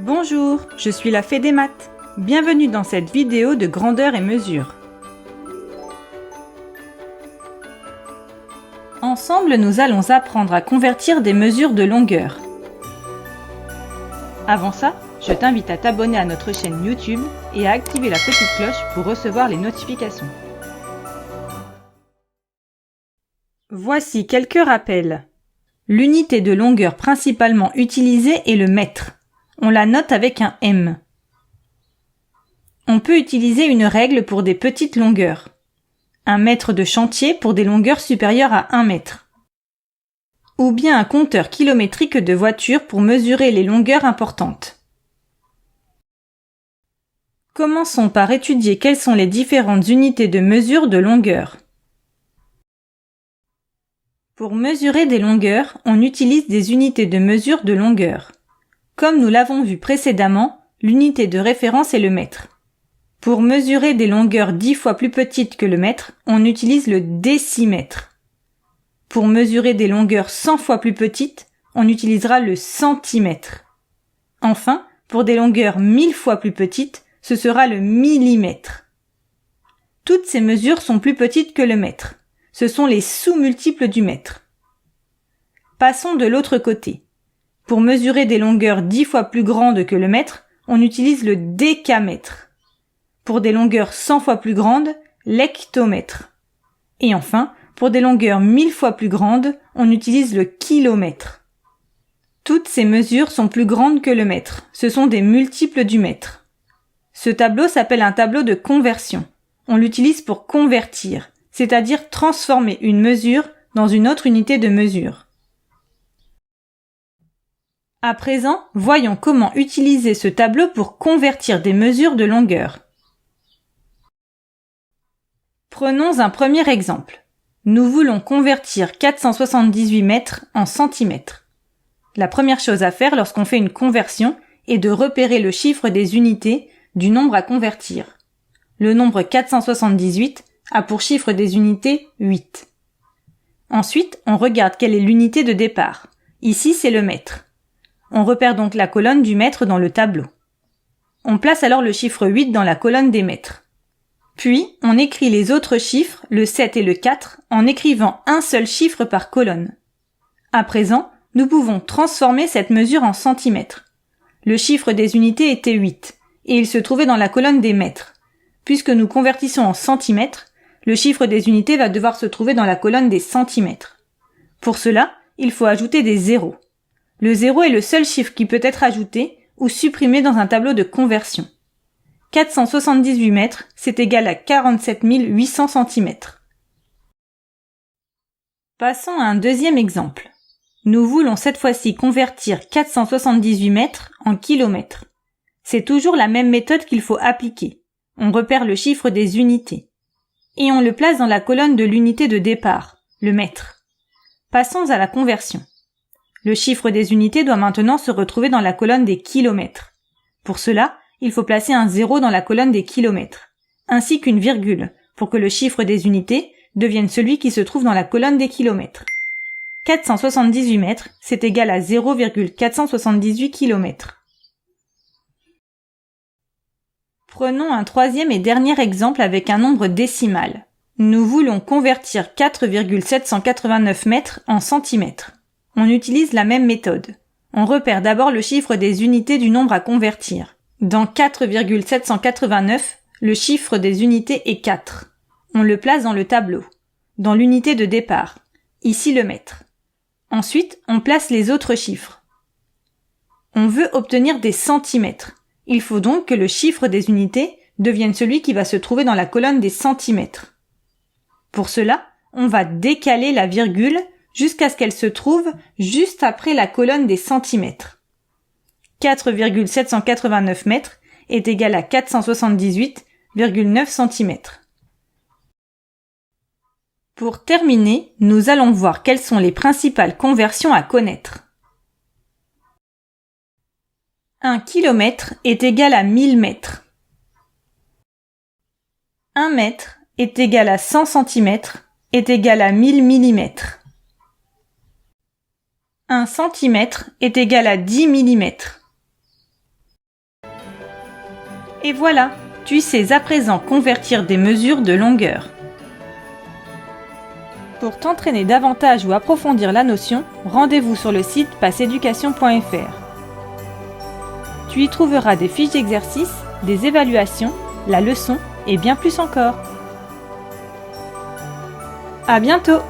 Bonjour, je suis la Fée des maths. Bienvenue dans cette vidéo de grandeur et mesure. Ensemble, nous allons apprendre à convertir des mesures de longueur. Avant ça, je t'invite à t'abonner à notre chaîne YouTube et à activer la petite cloche pour recevoir les notifications. Voici quelques rappels. L'unité de longueur principalement utilisée est le mètre. On la note avec un M. On peut utiliser une règle pour des petites longueurs. Un mètre de chantier pour des longueurs supérieures à 1 mètre. Ou bien un compteur kilométrique de voiture pour mesurer les longueurs importantes. Commençons par étudier quelles sont les différentes unités de mesure de longueur. Pour mesurer des longueurs, on utilise des unités de mesure de longueur. Comme nous l'avons vu précédemment, l'unité de référence est le mètre. Pour mesurer des longueurs 10 fois plus petites que le mètre, on utilise le décimètre. Pour mesurer des longueurs 100 fois plus petites, on utilisera le centimètre. Enfin, pour des longueurs 1000 fois plus petites, ce sera le millimètre. Toutes ces mesures sont plus petites que le mètre. Ce sont les sous-multiples du mètre. Passons de l'autre côté. Pour mesurer des longueurs 10 fois plus grandes que le mètre, on utilise le décamètre. Pour des longueurs 100 fois plus grandes, l'hectomètre. Et enfin, pour des longueurs 1000 fois plus grandes, on utilise le kilomètre. Toutes ces mesures sont plus grandes que le mètre. Ce sont des multiples du mètre. Ce tableau s'appelle un tableau de conversion. On l'utilise pour convertir, c'est-à-dire transformer une mesure dans une autre unité de mesure. À présent, voyons comment utiliser ce tableau pour convertir des mesures de longueur. Prenons un premier exemple. Nous voulons convertir 478 mètres en centimètres. La première chose à faire lorsqu'on fait une conversion est de repérer le chiffre des unités du nombre à convertir. Le nombre 478 a pour chiffre des unités 8. Ensuite, on regarde quelle est l'unité de départ. Ici, c'est le mètre. On repère donc la colonne du mètre dans le tableau. On place alors le chiffre 8 dans la colonne des mètres. Puis, on écrit les autres chiffres, le 7 et le 4, en écrivant un seul chiffre par colonne. À présent, nous pouvons transformer cette mesure en centimètres. Le chiffre des unités était 8, et il se trouvait dans la colonne des mètres. Puisque nous convertissons en centimètres, le chiffre des unités va devoir se trouver dans la colonne des centimètres. Pour cela, il faut ajouter des zéros. Le 0 est le seul chiffre qui peut être ajouté ou supprimé dans un tableau de conversion. 478 mètres, c'est égal à 47 800 centimètres. Passons à un deuxième exemple. Nous voulons cette fois-ci convertir 478 mètres en kilomètres. C'est toujours la même méthode qu'il faut appliquer. On repère le chiffre des unités. Et on le place dans la colonne de l'unité de départ, le mètre. Passons à la conversion. Le chiffre des unités doit maintenant se retrouver dans la colonne des kilomètres. Pour cela, il faut placer un 0 dans la colonne des kilomètres, ainsi qu'une virgule, pour que le chiffre des unités devienne celui qui se trouve dans la colonne des kilomètres. 478 mètres, c'est égal à 0,478 kilomètres. Prenons un troisième et dernier exemple avec un nombre décimal. Nous voulons convertir 4,789 mètres en centimètres. On utilise la même méthode. On repère d'abord le chiffre des unités du nombre à convertir. Dans 4,789, le chiffre des unités est 4. On le place dans le tableau, dans l'unité de départ, ici le mètre. Ensuite, on place les autres chiffres. On veut obtenir des centimètres. Il faut donc que le chiffre des unités devienne celui qui va se trouver dans la colonne des centimètres. Pour cela, on va décaler la virgule jusqu'à ce qu'elle se trouve juste après la colonne des centimètres. 4,789 mètres est égal à 478,9 centimètres. Pour terminer, nous allons voir quelles sont les principales conversions à connaître. 1 kilomètre est égal à 1000 mètres. 1 mètre est égal à 100 centimètres est égal à 1000 millimètres. 1 centimètre est égal à 10 millimètres. Et voilà, tu sais à présent convertir des mesures de longueur. Pour t'entraîner davantage ou approfondir la notion, rendez-vous sur le site passeeducation.fr. Tu y trouveras des fiches d'exercices, des évaluations, la leçon et bien plus encore. À bientôt!